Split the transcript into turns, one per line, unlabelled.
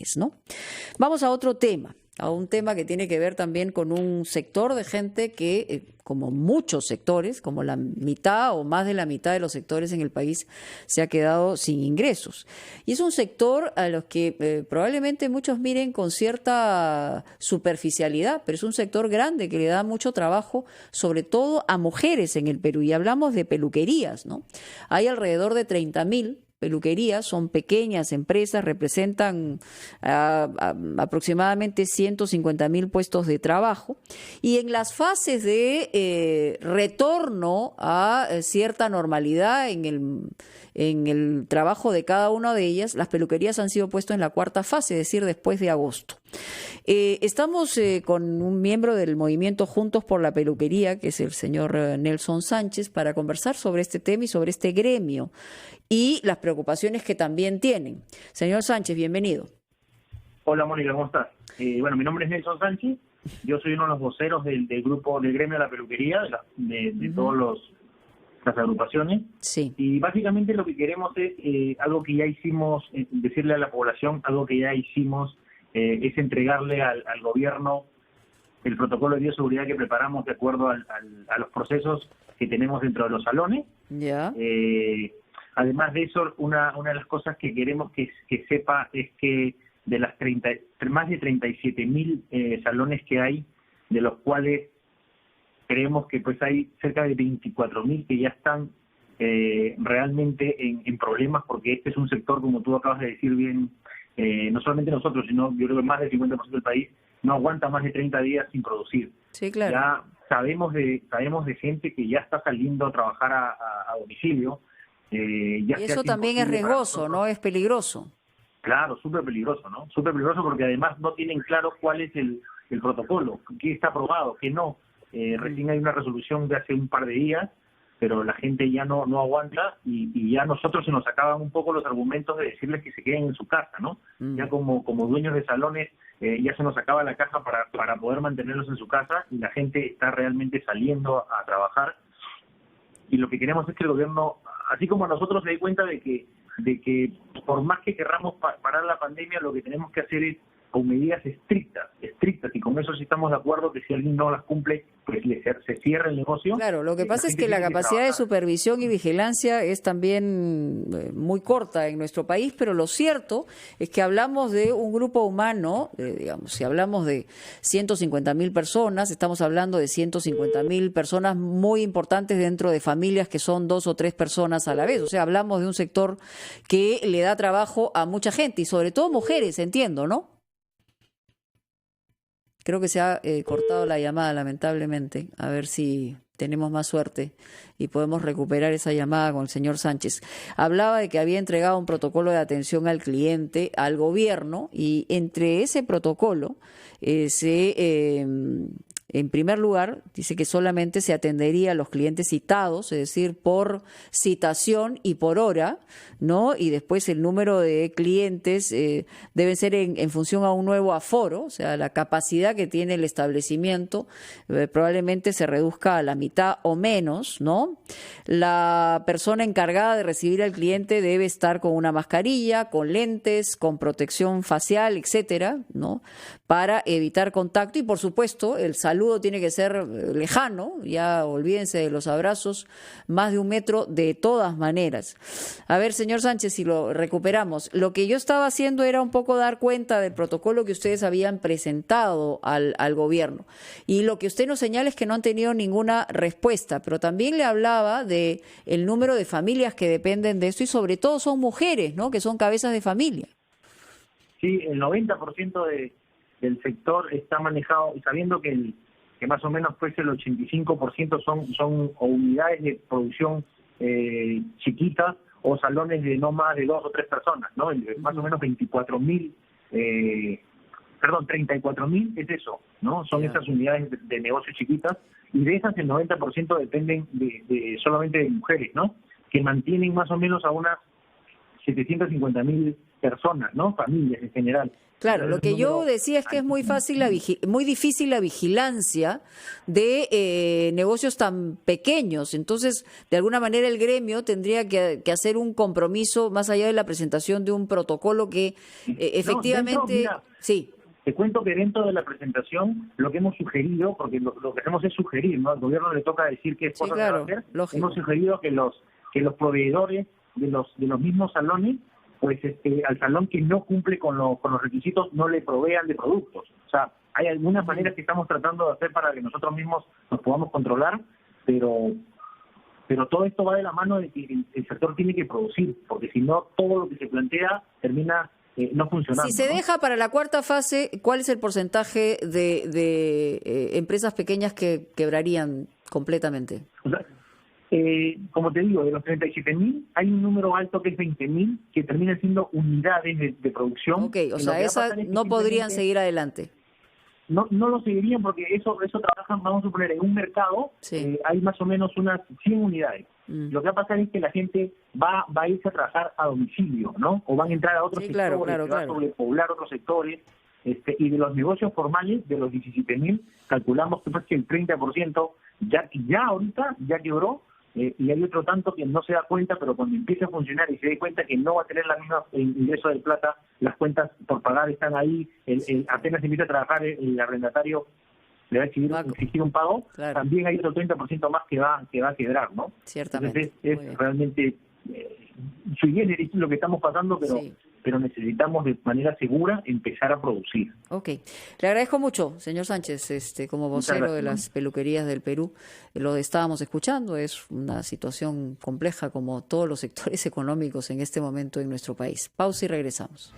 salones, ¿no? Vamos a otro tema, a un tema que tiene que ver también con un sector de gente que, como muchos sectores, como la mitad o más de la mitad de los sectores en el país, se ha quedado sin ingresos. Y es un sector a los que probablemente muchos miren con cierta superficialidad, pero es un sector grande que le da mucho trabajo, sobre todo a mujeres en el Perú. Y hablamos de peluquerías, ¿no? Hay alrededor de 30.000 peluquerías, son pequeñas empresas, representan aproximadamente 150.000 puestos de trabajo, y en las fases de retorno a cierta normalidad en el trabajo de cada una de ellas, las peluquerías han sido puestas en la cuarta fase, es decir, después de agosto. Estamos con un miembro del movimiento Juntos por la Peluquería, que es el señor Nelson Sánchez, para conversar sobre este tema y sobre este gremio y las preocupaciones que también tienen. Señor Sánchez, bienvenido.
Hola, Mónica, ¿cómo estás? Bueno, mi nombre es Nelson Sánchez, yo soy uno de los voceros del grupo del gremio de la peluquería, de todas las agrupaciones.
Sí.
Y básicamente lo que queremos es algo que ya hicimos, decirle a la población, algo que ya hicimos, es entregarle al gobierno el protocolo de bioseguridad que preparamos de acuerdo a los procesos que tenemos dentro de los salones.
Ya.
Además de eso, una de las cosas que queremos que sepa es que de las más de 37.000 salones que hay, de los cuales creemos que pues hay cerca de 24.000 que ya están realmente en problemas, porque este es un sector, como tú acabas de decir bien, no solamente nosotros, sino yo creo que más del 50% del país no aguanta más de 30 días sin producir.
Sí, claro.
Ya sabemos de gente que ya está saliendo a trabajar a domicilio.
Y eso también es riesgoso, ¿no? Es peligroso.
Claro, súper peligroso, ¿no? Súper peligroso porque además no tienen claro cuál es el protocolo, qué está aprobado, qué no. Recién hay una resolución de hace un par de días, pero la gente ya no aguanta y ya nosotros se nos acaban un poco los argumentos de decirles que se queden en su casa, ¿no? Ya como dueños de salones ya se nos acaba la caja para poder mantenerlos en su casa y la gente está realmente saliendo a trabajar. Y lo que queremos es que el gobierno, así como nosotros, se dé cuenta de que por más que querramos parar la pandemia, lo que tenemos que hacer es con medidas estrictas, y con eso sí estamos de acuerdo que si alguien no las cumple, pues se cierra el negocio.
Claro, lo que pasa es que la capacidad de supervisión y vigilancia es también muy corta en nuestro país, pero lo cierto es que hablamos de un grupo humano, digamos, si hablamos de 150.000 personas, estamos hablando de 150.000 personas muy importantes dentro de familias que son 2 o 3 personas a la vez. O sea, hablamos de un sector que le da trabajo a mucha gente y sobre todo mujeres, entiendo, ¿no? Creo que se ha cortado la llamada, lamentablemente. A ver si tenemos más suerte y podemos recuperar esa llamada con el señor Sánchez. Hablaba de que había entregado un protocolo de atención al cliente, al gobierno, y entre ese protocolo en primer lugar, dice que solamente se atendería a los clientes citados, es decir, por citación y por hora, ¿no? Y después el número de clientes debe ser en función a un nuevo aforo, o sea, la capacidad que tiene el establecimiento probablemente se reduzca a la mitad o menos, ¿no? La persona encargada de recibir al cliente debe estar con una mascarilla, con lentes, con protección facial, etcétera, ¿no? Para evitar contacto y, por supuesto, el saludo tiene que ser lejano, ya olvídense de los abrazos, más de 1 metro de todas maneras. A ver, señor Sánchez, si lo recuperamos. Lo que yo estaba haciendo era un poco dar cuenta del protocolo que ustedes habían presentado al gobierno. Y lo que usted nos señala es que no han tenido ninguna respuesta, pero también le hablaba de el número de familias que dependen de esto y sobre todo son mujeres, ¿no? Que son cabezas de familia.
Sí, el 90% del sector está manejado, sabiendo que más o menos pues el 85% son unidades de producción chiquitas o salones de no más de 2 o 3 personas, ¿no? Más o menos 34.000 es eso, ¿no? Son esas unidades de negocio chiquitas y de esas el 90% dependen solamente de mujeres, ¿no? Que mantienen más o menos a unas 750.000 personas, ¿no? Familias en general.
Claro, lo que yo decía es que es muy difícil la vigilancia de negocios tan pequeños. Entonces, de alguna manera el gremio tendría que hacer un compromiso más allá de la presentación de un protocolo que efectivamente... Sí.
Te cuento que dentro de la presentación lo que hemos sugerido, porque lo que hacemos es sugerir, ¿no? Al gobierno le toca decir qué cosas va a hacer. Lógico. Hemos sugerido que los proveedores de los mismos salones, pues al salón que no cumple con los requisitos no le provean de productos. O sea, hay algunas maneras que estamos tratando de hacer para que nosotros mismos nos podamos controlar, pero todo esto va de la mano de que el sector tiene que producir, porque si no, todo lo que se plantea termina no funcionando.
Si se deja para la cuarta fase, ¿cuál es el porcentaje de empresas pequeñas que quebrarían completamente?
O sea, como te digo, de los 37.000 hay un número alto que es 20.000 que terminan siendo unidades de producción.
Ok, o sea, esas no podrían seguir adelante.
No lo seguirían porque eso trabajan, vamos a suponer, en un mercado hay más o menos unas 100 unidades. Lo que va a pasar es que la gente va a irse a trabajar a domicilio, ¿no? O van a entrar a otros sectores, va a sobrepoblar otros sectores. Y de los negocios formales, de los 17.000, calculamos que más que el 30% ya ahorita ya quebró, y hay otro tanto que no se da cuenta, pero cuando empiece a funcionar y se dé cuenta que no va a tener la misma ingreso de plata, las cuentas por pagar están ahí, apenas empieza a trabajar el arrendatario le va a exigir un pago, también hay otro 30% más que va a quebrar, ¿no?
Ciertamente.
Entonces es realmente sui generis lo que estamos pasando, pero necesitamos de manera segura empezar a producir.
Ok. Le agradezco mucho, señor Sánchez, como vocero de las peluquerías del Perú. Lo estábamos escuchando, es una situación compleja como todos los sectores económicos en este momento en nuestro país. Pausa y regresamos.